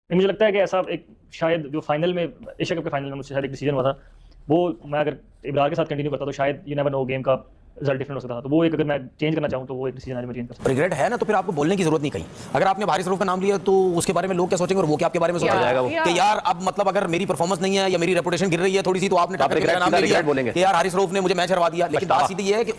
मुझे लगता है कि ऐसा एक शायद जो फाइनल में एशिया कप के फाइनल में मुझसे शायद एक डिसीजन हुआ था, वो मैं अगर इब्रार के साथ कंटिन्यू करता तो शायद यू नेवर नो गेम का रिजल्ट डिफरेंट हो सकता था। तो वो एक अगर मैं चेंज करना चाहूँ तो वो एक डिसीजन आज मैं चेंज कर सकता। रिग्रेट है ना, तो फिर आपको बोलने की जरूरत नहीं कहीं। अगर आपने हारिस रऊफ का नाम लिया तो उसके बारे में लोग क्या सोचेंगे और वो क्या आपके बारे में सोचेगा जाएगा कि यार अब मतलब अगर मेरी परफॉर्मेंस नहीं है या मेरी रेपुटेशन गिर रही है थोड़ी सी तो आपने नाम लिया बोलेंगे कि यार हारिस रऊफ ने मुझे मैच हरवा दिया। लेकिन बात सीधी ये है कि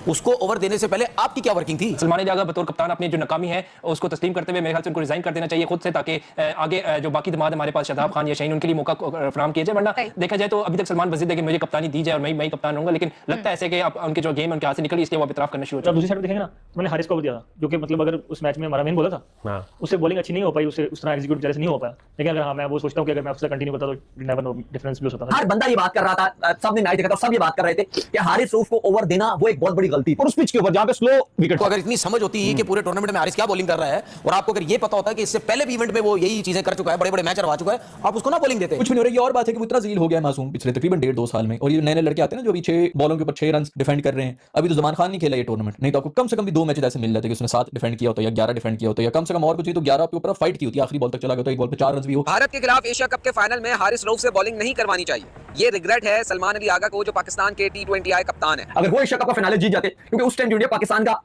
उसको ओवर देने से पहले आपकी क्या वर्किंग थी? सलमान अली आगा बतौर कप्तान अपनी जो नाकामी है उसको तस्लीम करते हुए मेरे ख्याल से उनको रिजाइन कर देना चाहिए खुद से, ताकि आगे जो बाकी दिमाग हमारे पास शादाब खान या शाहीन उनके लिए मौका फराहम किया जाए। वरना देखा जाए तो अभी तक सलमान वजीद है कि मुझे कप्तानी दी जाए और मैं कप्तान रहूंगा, लेकिन लगता है ऐसे कि उनके जो गेम उनके हाथ से निकली इसलिए वो इतराफ करना शुरू हो। दूसरी साइड देखेंगे ना तो मैंने हारिस को दिया था, जो कि मतलब अगर उस मैच में हमारा मेन बोला था उससे बॉलिंग अच्छी नहीं हो पाई, उससे उस तरह एग्जीक्यूट जैसे नहीं हो पाया। लेकिन अगर मैं वो सोचता हूँ कि अगर मैं उससे कंटिन्यू करता तो नेवर नो डिफरेंस भी हो सकता था। हर बंदा ये बात कर रहा था, सबने मैच देखा था, सब ये बात कर रहे थे कि हारिस रऊफ को ओवर देना वो एक बहुत बड़ी गलती थी। और उस पिच के ऊपर जहां पे स्लो विकेट, तो अगर इतनी समझ होती है कि पूरे टूर्नामेंट में हारिस क्या बॉलिंग कर रहा है और आपको अगर ये पता होता है कि इससे पहले भी इवेंट में वो यही चीजें कर चुका है, बड़े बड़े मैच हरवा चुका है, आप उसको ना बॉलिंग देते। कुछ भी नहीं हो रहा। ये और बात है कि वो इतना ज़लील हो गया है मासूम पिछले तकरीबन 1.5-2 साल में। और ये नए नए लड़के आते हैं ना जो अभी 6 बॉलों के ऊपर 6 रन डिफेंड कर रहे हैं। अभी तो ज़मान खान नहीं खेला ये टूर्नामेंट, नहीं तो आपको कम से कम भी 2 मैच ऐसे मिल जाते कि उसने 7 डिफेंड किया होता या 11 डिफेंड किया होता या कम से कम और कुछ ही तो 11 के ऊपर फाइट की होती, आखिरी बॉल तक चला गया तो एक बॉल पे 4 रन भी हो। भारत के खिलाफ एशिया कप के फाइनल में हारिस रऊफ से बॉलिंग नहीं करवानी चाहिए। ये रिग्रेट है सलमान अली आगा को, जो पाकिस्तान के T20 आई कप्तान है। अगर वो एशिया कप का फाइनल जीत जाते, क्योंकि उस टाइम जो इंडिया पाकिस्तान का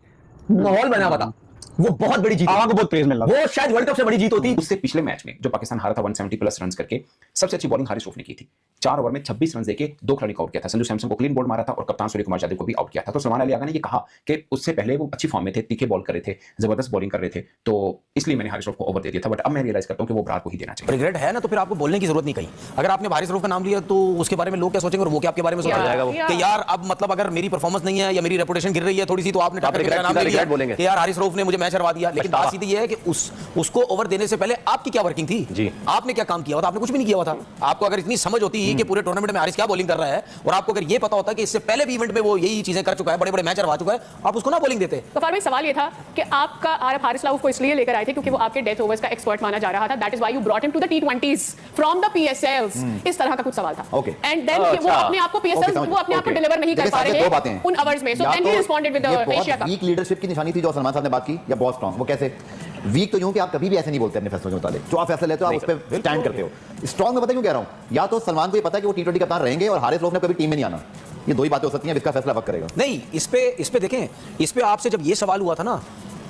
माहौल बना हुआ था, वो बहुत बड़ी जीत, आवाम को बहुत प्रेज मिल रहा, वो शायद वर्ल्ड कप से बड़ी जीत होती। उससे पिछले मैच में जो पाकिस्तान हारा था 170 प्लस रन करके, सबसे अच्छी बॉलिंग हारिस रऊफ ने की थी। 4 ओवर में 26 रन देके 2 खिलाड़ी को आउट किया था। संजू सैमसन को क्लीन बोल्ड मारा था और कप्तान सूर्य कुमार यादव को भी आउट किया था। तो सलमान अली आगा ने ये कहा कि उससे पहले वो अच्छी फॉर्म में थे, तीखे बॉल कर रहे थे, जबरदस्त बॉलिंग कर रहे थे, तो इसलिए मैंने हारिस रऊफ को ओवर दे दिया था। बट अब मैं रियलाइज करता हूं कि वो ब्रार को ही देना चाहिए। रिग्रेट है ना, तो फिर आपको बोलने की जरूरत नहीं कहीं। अगर आपने हारिस रऊफ का नाम लिया तो उसके बारे में लोग क्या सोचेंगे और वो क्या आपके बारे में सोचेगा कि यार अब मतलब अगर मेरी परफॉर्मेंस नहीं है या मेरी रेपुटेशन गिर रही है थोड़ी सी तो आपने नाम लिया बोलेंगे कि यार हारिस रऊफ ने मुझे मैच हरवा दिया। लेकिन बात सीधी है कि उसको ओवर देने से पहले आपकी क्या वर्किंग थी जी? आपने क्या काम किया हुआ था? आपने कुछ भी नहीं किया हुआ था। आपको अगर इतनी समझ होती है कि पूरे टूर्नामेंट में हारिस क्या बॉलिंग कर रहा है और आपको अगर ये पता होता है कि इससे पहले भी इवेंट में वो यही चीजें कर चुका है, बड़े बड़े मैच हरवा चुका है, आप उसको ना बॉलिंग देते। गफ्फार भाई सवाल ये था कि आपका आप हारिस रऊफ को इसलिए लेकर आए थे क्योंकि वो आपके डेथ ओवर्स का एक्सपर्ट माना जा रहा था, that is why you brought him to the T20s from the PSLs। इस तरह का कुछ सवाल था। एंड देन वो अपने आप को PSLs वो अपने आप को डिलीवर नहीं कर पा रहे हैं उन ओवर्स में। So then he responded with the Asia cup. Weak leadership की निशानी थी जो सलमान साहब ने बात की, या बहुत स्ट्रांग? वो कैसे वीक? तो यूं कि आप कभी भी ऐसे नहीं बोलते अपने फैसलों के मुताबिक। जो आप फैसला लेते हो आप उस पर स्टैंड करते हो। स्ट्रांग में पता क्यों कह रहा हूं? या तो सलमान को ये पता है कि वो T20 कप्तान रहेंगे और हारिस रऊफ ने कभी टीम में नहीं आना। ये दो ही बातें हो सकती हैं, इसका फैसला वक्त करेगा। नहीं, इस पे देखें, इस पे आपसे जब ये सवाल हुआ था ना,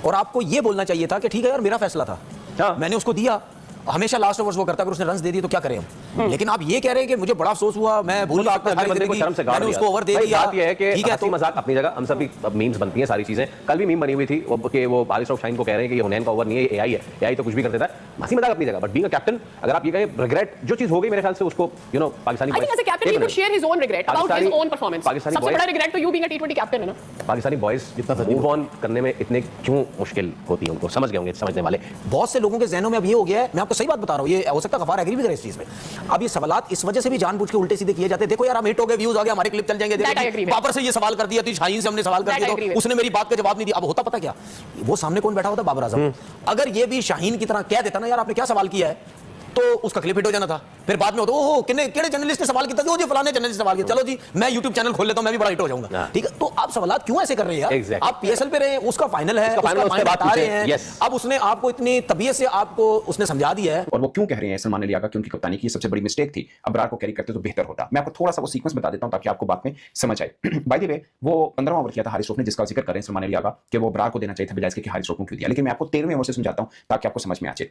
और आपको ये बोलना चाहिए था कि ठीक है यार मेरा फैसला था, मैंने उसको दिया। हमेशा लास्ट ओवर्स वो करता है, अगर उसने रन्स दे दिए तो क्या करें हम? लेकिन आप ये कह रहे हैं कि मुझे बड़ा अफसोस हुआ, मैं भूल गया, मैंने उसको ओवर दे दिया। बात ये है कि हंसी मजाक अपनी जगह, हम सब भी मीम्स बनती हैं सारी चीजें। कल भी मीम बनी हुई थी कि वो हारिस रऊफ शाहीन को कह रहे हैं कि ये हुनैन का ओवर नहीं है, एआई है, एआई तो कुछ भी कर देता है। हंसी मजाक अपनी जगह, बट बीइंग अ कैप्टन अगर आप ये कहें रिग्रेट जो चीज हो गई मेरे ख्याल से उसको Pakistani I think as a captain he could share his own regret about his own performance. सबसे बड़ा रिग्रेट तो you being a T20 captain है ना। पाकिस्तानी बॉयज जितना मूव ऑन करने में इतने क्यों मुश्किल होती है उनको, समझ गए होंगे समझने वाले। बहुत से लोगों के जहनों में अब ये हो गया है, मैं आपको सही बात बता रहा हूं, ये हो सकता है गफ्फार एग्री भी करे इस चीज में। अब ये सवालात इस वजह से भी जानबूझ के उल्टे सीधे किए जाते हैं। देखो यार हम हिट हो गए, व्यूज आ गए, हमारे क्लिप चल जाएंगे, बाबर से ये सवाल कर दिया तो शाहीन से हमने सवाल कर दिया तो उसने मेरी बात का जवाब नहीं दिया। अब होता पता क्या, वो सामने कौन बैठा होता? बाबर आजम। अगर ये भी शाहीन की तरह कह देता ना यार आपने क्या सवाल किया है, तो उसका क्लिप हिट हो जाना था। फिर बाद में होता ओहो केड़े जर्नलिस्ट ने सवाल किया, जी फलाने जर्नलिस्ट ने सवाल किया, चलो जी मैं YouTube चैनल खोल लेता हूं, मैं भी बड़ा हिट हो जाऊंगा। ठीक है, तो आप सवालात क्यों ऐसे कर रहे हैं यार? आप PSL पे रहे, उसका फाइनल है, उसका फाइनल बता रहे हैं, अब उसने आपको इतनी तबीयत से आपको उसने समझा दिया है। और वो क्यों कह रहे हैं सलमान अली आगा? क्योंकि कप्तानी की सबसे बड़ी मिस्टेक थी, अबरार को कैरी करते तो बेहतर होता। मैं आपको थोड़ा सा वो सीक्वेंस बता देता हूं ताकि आपको बात में समझ आए। बाय द वे वो 15वां ओवर किया था हारिस रऊफ ने, जिसका जिक्र कर रहे हैं सलमान अली आगा कि वो अबरार को देना चाहिए था बजाय इसके कि हारिस रऊफ को क्यों दिया। लेकिन मैं आपको 13वें ओवर से समझाता हूं ताकि आपको समझ में आ जाए।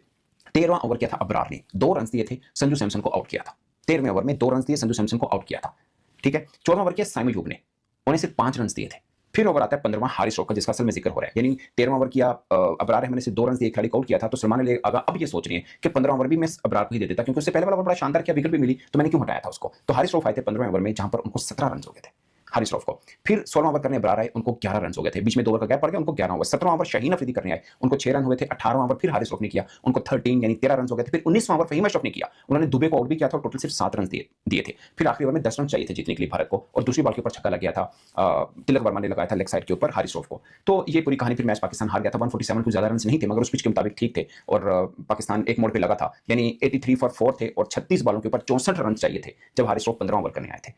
13वां ओवर किया था अबरार ने, 2 रन दिए थे, संजू सैमसन को आउट किया था। 13वें ओवर में 2 रन दिए, संजू सैमसन को आउट किया था। ठीक है, 14वां ओवर किया साइम अयूब ने, उन्हें सिर्फ 5 रन दिए थे। फिर ओवर आता है 15वां हारिस रऊफ का, जिसका असल में जिक्र हो रहा है। यानी 13वां ओवर किया अबरार अहमद ने सिर्फ 2 रन दिए, खिलाड़ी को आउट किया था। तो सलमान अली आगा अब ये सोच रही है कि 15वां ओवर भी मैं अबरार को ही दे देता, क्योंकि उससे पहले वाला ओवर बड़ा शानदार किया, विकेट भी मिली, तो मैंने क्यों हटाया था उसको। तो हारिस रऊफ आए थे 15वें ओवर में, जहां पर उनको 17 रन हो गए थे हारिस रऊफ को। फिर 16वां ओवर करने अबरार आए, उनको 11 रन हो गए थे, बीच में 2 ओवर का गैप पड़ गया, उनको 11 ओवर। 17वां ओवर शाहीन अफरीदी करने आए, उनको 6 रन हुए थे। 18वां ओवर फिर हारिस रऊफ ने किया, उनको 13 यानी 13 रन हो गए थे। फिर 19वां ओवर फहीम अशरफ ने किया, उन्होंने दुबे को आउट भी किया था और टोटल सिर्फ 7 रन दिए थे। फिर आखिरी ओवर में 10 रन चाहिए थे जीतने के लिए भारत को, और दूसरी बॉल के ऊपर छक्का लग गया था, तिलक वर्मा ने लगाया था लेग साइड के ऊपर हारिस रऊफ को। तो ये पूरी कहानी, फिर मैच पाकिस्तान हार गया था। 147 कुछ ज्यादा रन नहीं थे, मगर उस पिच के मुताबिक ठीक थे, और पाकिस्तान एक मोड़ पे लगा था, यानी 83 फॉर 4 थे, और 36 बॉलों के ऊपर 64 रन चाहिए थे जब हारिस रऊफ 15वां ओवर करने आए थे।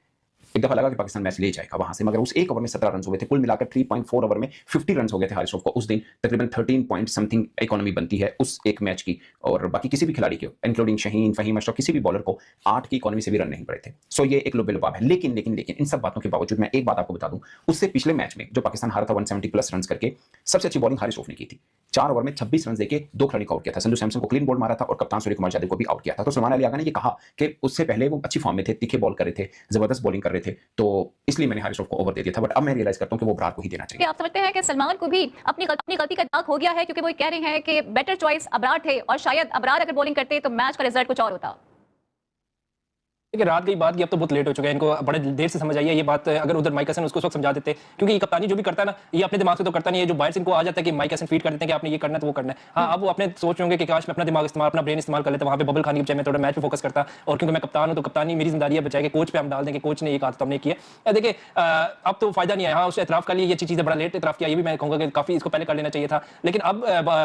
एक दफा लगा कि पाकिस्तान मैच ले जाएगा वहां से, मगर उस एक ओवर में 17 रन हुए थे, कुल मिलाकर 3.4 ओवर में 50 रन हो गए थे हारिस रऊफ को उस दिन। तकरीबन 13 पॉइंट समथिंग इकोनॉमी बनती है उस एक मैच की, और बाकी किसी भी खिलाड़ी के इंक्लूडिंग शहीन, फहीम अशरफ, किसी भी बॉलर को 8 की इकोनॉमी से भी रन नहीं पड़े थे। सो ये एक लुबे-लुबाब है। लेकिन लेकिन लेकिन इन सब बातों के बावजूद मैं एक बात आपको बता दूं, उससे पिछले मैच में जो पाकिस्तान हारा था 170 प्लस रन करके, सबसे अच्छी बॉलिंग हारिस रऊफ ने की थी। 4 ओवर में 26 रन देके 2 खिलाड़ी को आउट किया था। संजू सैमसन को क्लीन बोल्ड मारा था और कप्तान सूर्य कुमार यादव को भी आउट किया था। तो सलमान अली आगा ने ये कहा कि उससे पहले वो अच्छी फॉर्म में थे, तीखे बॉल कर रहे थे, जबरदस्त बॉलिंग कर रहे थे, तो इसलिए मैंने हारिस रऊफ को ओवर दे दिया था। बट अब मैं रियलाइज करता हूं कि वो बरार को ही देना चाहिए। आप समझते हैं कि सलमान को भी अपनी गलती का दाग हो गया है, क्योंकि वो कह रहे हैं कि बेटर चॉइस अबरार थे और शायद अबरार अगर बॉलिंग करते तो मैच का रिजल्ट कुछ और होता। देखिए रात की बात की, अब तो बहुत लेट हो चुका है, इनको बड़े देर से समझ आई है ये बात। अगर उधर माइक हसन उसको उस वक्त समझा देते, क्योंकि ये कप्तानी जो भी करता है ना, ये अपने दिमाग से तो करता नहीं है, जो बाहर से इनको आ जाता है कि माइक हसन फीड कर देते हैं कि आपने ये करना है तो वो करना है। हाँ, अब वो अपने सोच होंगे कि काश मैं अपना दिमाग इस्तेमाल, अपना ब्रेन इस्तेमाल कर लेता, वहाँ पे बबल खानी के बजाय मैं थोड़ा मैच पे फोकस करता, और क्योंकि मैं कप्तान हूँ तो कप्तानी मेरी जिम्मेदारी है बचाए के कोच पे हम डाल दें कि कोच ने ये कहा तो हमने किया। देखिए अब तो फायदा नहीं है। हाँ, उस एतराफ़ का लिए ये अच्छी चीज़ है, बड़ा लेट एतराफ़ किया, ये भी मैं कहूँगा कि काफ़ी इसको पहले कर लेना चाहिए था। लेकिन अब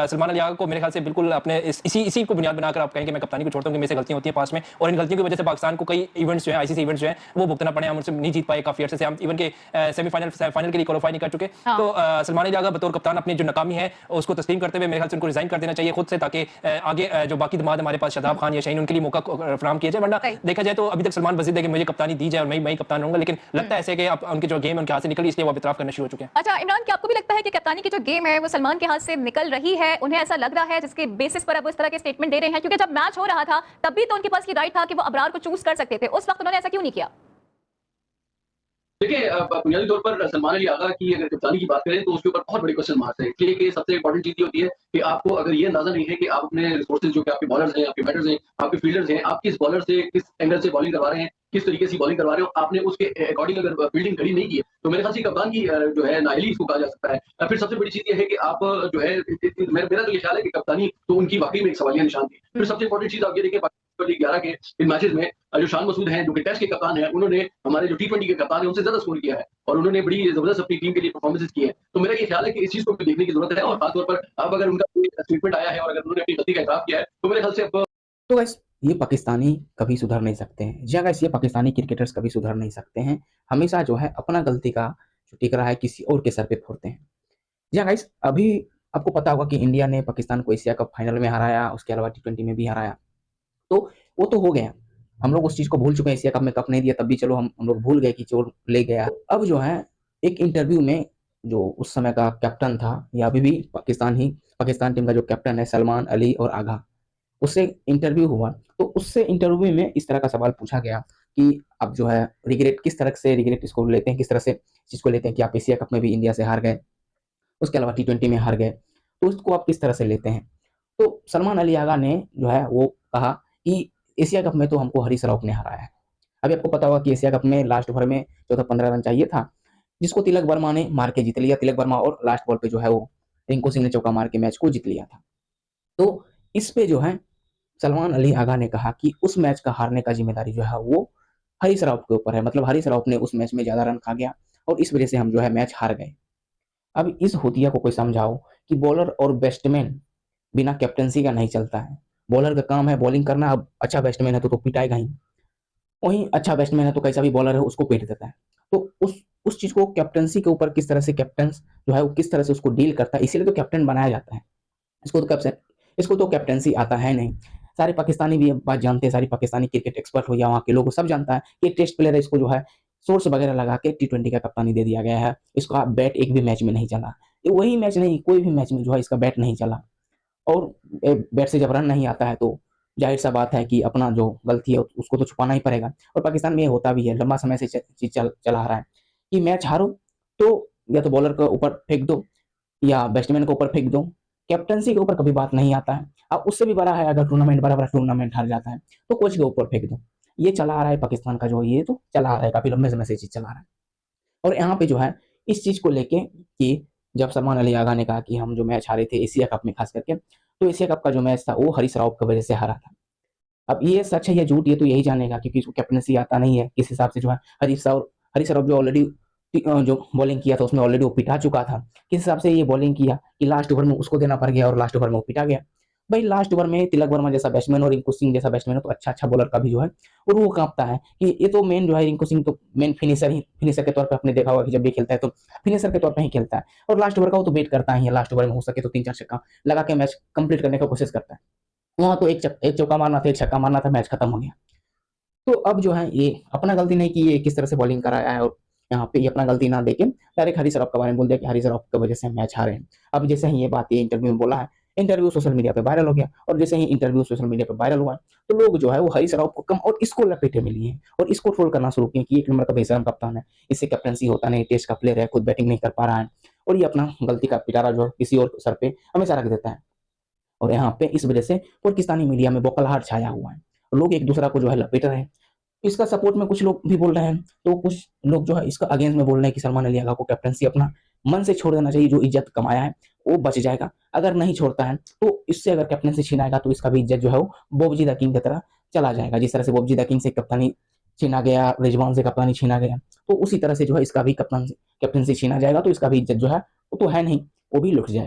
सलमान अली आगा को मेरे ख्याल से बिल्कुल अपने इसी को बुनियाद बनाकर आप कहेंगे मैं कप्तानी को छोड़ता हूँ कि मेरे से गलतियाँ होती हैं पास में, और इन गलतियों की वजह से पाकिस्तान को कई इवेंट्स जो है, ICC इवेंट्स जो है वो भुगतना पड़े, हम उनसे नहीं जीत पाए काफी अर्से से, हम इवन के सेमीफाइनल फाइनल के लिए क्वालीफाई नहीं कर चुके। तो सलमान अली आगा बतौर कप्तान अपनी जो नाकामी है उसको तस्लीम करते हुए मेरे ख्याल से उनको रिजाइन कर देना चाहिए खुद से, ताकि आगे जो बाकी दमाद हमारे पास शादाब खान या शहीन, उनके लिए मौका फराहम किया जाए। वरना देखा जाए तो अभी तक सलमान वजीद है कि मुझे कप्तानी दी जाए और मैं कप्तान रहूंगा, लेकिन लगता है ऐसे कि अब उनके जो गेम उनके हाथ से निकली, इसलिए वो इतराफ करना शुरू हो चुके हैं। अच्छा इमरान, क्या आपको भी लगता है कि कप्तानी की जो गेम है वो सलमान के हाथ से निकल रही है? उन्हें ऐसा लग रहा है जिसके बेसिस पर अब इस तरह के स्टेटमेंट दे रहे हैं, क्योंकि जब मैच हो रहा था तब भी तो उनके पास ये राइट था कि वो अबरार को चूज कर सकते थे, उस वक्त उन्होंने ऐसा क्यों नहीं किया? देखिए बुनियादी तौर पर सलमान अली आगा की अगर कप्तानी की बात करें तो उसके ऊपर बहुत बड़े क्वेश्चन मार्क्स है, इसलिए कि सबसे इंपॉर्टेंट चीज ये होती है कि आपको अगर ये अंदाजा नहीं है कि आप अपने रिसोर्सेज जो कि आपके बॉलर्स हैं, आपके बैटर्स हैं, आपके फील्डर्स हैं, आप किस बॉलर से किस एंगल से बॉलिंग करवा रहे हैं, किस तरीके से बॉलिंग करवा रहे हो, आपने उसके अकॉर्डिंग अगर फील्डिंग खड़ी नहीं की है तो मेरे ख्याल से कप्तान की जो है नाअहली इसको कहा जा सकता है। फिर सबसे बड़ी चीज ये है कि आप जो है मेरा तो ये ख्याल है कि कप्तानी तो उनकी वाकई में एक सवालिया निशान थी। फिर सबसे इंपॉर्टेंट चीज आप ये देखिए 11 के इन मैचेस में जो शान मसूद हैं जो कि टेस्ट के कप्तान हैं, उन्होंने हमारे जो T20 के कप्तान हैं उनसे ज्यादा स्कोर किया है और उन्होंने बड़ी जबरदस्त अपनी टीम के लिए परफॉर्मेंसेस की है। तो मेरा ये ख्याल है कि इस चीज को भी देखने की जरूरत है, और खासतौर पर अब अगर उनका स्टेटमेंट आया है और अगर उन्होंने अपनी गलती का इकरार किया है तो मेरे ख्याल से अब तो गाइस ये पाकिस्तानी कभी सुधर नहीं सकते हैं। जी गाइस, ये पाकिस्तानी क्रिकेटर्स कभी सुधर नहीं सकते हैं, हमेशा जो है अपना गलती का जो टिकरा है किसी और के सर पे फोड़ते हैं। जी गाइस, अभी आपको पता होगा कि इंडिया ने पाकिस्तान को एशिया कप फाइनल में हराया, उसके अलावा T20 में भी हराया, तो वो तो हो गया, हम लोग उस चीज को भूल चुके हैं। एशिया कप में कप नहीं दिया तब भी चलो हम लोग भूल गए कि चोर ले गया। अब जो है एक इंटरव्यू में जो उस समय का कैप्टन था या अभी भी पाकिस्तान टीम का जो कैप्टन है सलमान अली और आगा, उससे इंटरव्यू हुआ, तो उससे इंटरव्यू में इस तरह का सवाल पूछा गया कि आप जो है रिग्रेट किस तरह से रिग्रेट इसको लेते हैं, किस तरह से चीज को लेते हैं कि आप एशिया कप में भी इंडिया से हार गए, उसके अलावा T20 में हार गए, तो उसको आप किस तरह से लेते हैं? तो सलमान अली आगा ने जो है वो कहा कि एशिया कप में तो हमको हरीश राव ने हराया है। अभी आपको पता होगा कि एशिया कप में लास्ट ओवर में जो था 15 रन चाहिए था, जिसको तिलक वर्मा ने मार के जीत लिया। तिलक वर्मा और लास्ट बॉल पे जो है वो रिंकू सिंह ने चौका मार के मैच को जीत लिया था। तो इस पे जो है सलमान अली आगा ने कहा कि उस मैच का हारने का जिम्मेदारी जो है वो हरीश राव के ऊपर है, मतलब हरीश राव ने उस मैच में ज्यादा रन खा गया और इस वजह से हम जो है मैच हार गए। अब इस होतिया को कोई समझाओ कि बॉलर और बैट्समैन बिना कैप्टनसी का नहीं चलता है। बॉलर का काम है बॉलिंग करना, अब अच्छा बैट्समैन है तो पिटाएगा ही, वहीं अच्छा बैट्समैन है तो कैसा भी बॉलर है उसको पीट देता है। तो उस चीज को कैप्टनसी के ऊपर किस तरह से कैप्टन जो है वो किस तरह से उसको डील करता है, इसीलिए तो कैप्टन बनाया जाता है। इसको तो कैप्टनसी आता है नहीं। सारे पाकिस्तानी भी बात जानते हैं, सारी पाकिस्तानी क्रिकेट एक्सपर्ट हो या वहाँ के लोग सब जानता है कि टेस्ट प्लेयर है, इसको जो है सोर्स वगैरह लगा के T20 का कप्तानी दे दिया गया है। इसका बैट एक भी मैच में नहीं चला, वही मैच नहीं कोई भी मैच में जो है इसका बैट नहीं चला, और बैट से जब रन नहीं आता है तो जाहिर सा बात है कि अपना जो गलती है उसको तो छुपाना ही पड़ेगा। और पाकिस्तान में ये होता भी है, लंबा समय से चीज चला आ रहा है कि मैच हारो तो या तो बॉलर के ऊपर फेंक दो या बैट्समैन के ऊपर फेंक दो, कैप्टनसी के ऊपर कभी बात नहीं आता है। अब उससे भी बड़ा है, अगर बड़ा टूर्नामेंट हार जाता है तो कोच के ऊपर फेंक दो। ये चला आ रहा है पाकिस्तान का, जो ये तो चला आ रहा है, काफी लंबे समय से चीज चला आ रहा है। और यहाँ पे जो है इस चीज को लेके कि जब सलमान अली आगा ने कहा कि हम जो मैच हारे थे एशिया कप में खास करके, तो एशिया कप का जो मैच था वो हरीश राव की वजह से हारा था। अब ये सच है या झूठ ये तो यही जानेगा, क्योंकि इसको कैप्टनसी आता नहीं है। किस हिसाब से जो है हरीश राव जो ऑलरेडी जो बॉलिंग किया था उसमें ऑलरेडी वो पिटा चुका था, किस हिसाब से ये बॉलिंग किया कि लास्ट ओवर में उसको देना पड़ गया और लास्ट ओवर में वो पिटा गया। भाई लास्ट ओवर में तिलक वर्मा जैसा बैट्समैन और रिंकू सिंह जैसा बैट्समैन है तो अच्छा बॉलर का भी जो है और वो कांपता है कि ये तो मेन जो है रिंकू सिंह तो मेन फिनिशर के तौर पे आपने देखा होगा कि जब भी खेलता है तो फिनिशर के तौर पे ही खेलता है और लास्ट ओवर का वो तो वेट करता ही है, लास्ट ओवर में हो सके तो 3-4 छक्का लगा के मैच कंप्लीट करने का कोशिश करता है। वहां तो एक चौका मारना था, एक छक्का मारना था, मैच खत्म हो गया। तो अब जो है ये अपना गलती नहीं कि ये किस तरह से बॉलिंग कराया है और यहाँ पे ये अपना गलती ना देके डायरेक्ट हरीश राव के बारे में बोल दिया कि हरीश राव की वजह से मैच हारे हैं। अब जैसे ही ये बात ये इंटरव्यू में बोला है, इंटरव्यू सोशल मीडिया पे वायरल हो गया और जैसे ही इंटरव्यू सोशल मीडिया पे वायरल हुआ तो लोग जो है वो हरीश राव को कम और इसको लपेटे में लिए हैं और इसको ट्रोल करना शुरू किए कि 1 नंबर का बेशरम कप्तान है, इससे कैप्टनसी होता नहीं, टेस्ट का प्लेयर है, खुद बैटिंग नहीं कर पा रहा है और ये अपना गलती का पिटारा जो किसी और सर पे हमेशा रख देता है। और यहाँ पे इस वजह से पाकिस्तानी मीडिया में बौखलाहट छाया हुआ है, लोग एक दूसरा को जो है लपेट रहे हैं। इसका सपोर्ट में कुछ लोग भी बोल रहे हैं तो कुछ लोग जो है इसका अगेंस्ट में बोल रहे हैं कि सलमान अली आगा को कैप्टनसी अपना मन से छोड़ देना चाहिए, जो इज्जत कमाया है वो बच जाएगा, अगर नहीं छोड़ता है तो इससे अगर कैप्टनसी छीनाएगा तो इसका भी इज्जत जो है वो बॉबजी द किंग की तरह चला जाएगा। जिस तरह से बॉबजी द किंग से कप्तानी छीना गया, रिजवान से कप्तानी छीना गया, तो उसी तरह से जो है इसका भी कैप्टनसी छीना जाएगा तो इसका भी इज्जत जो है वो तो है नहीं, वो भी लुट जाएगा।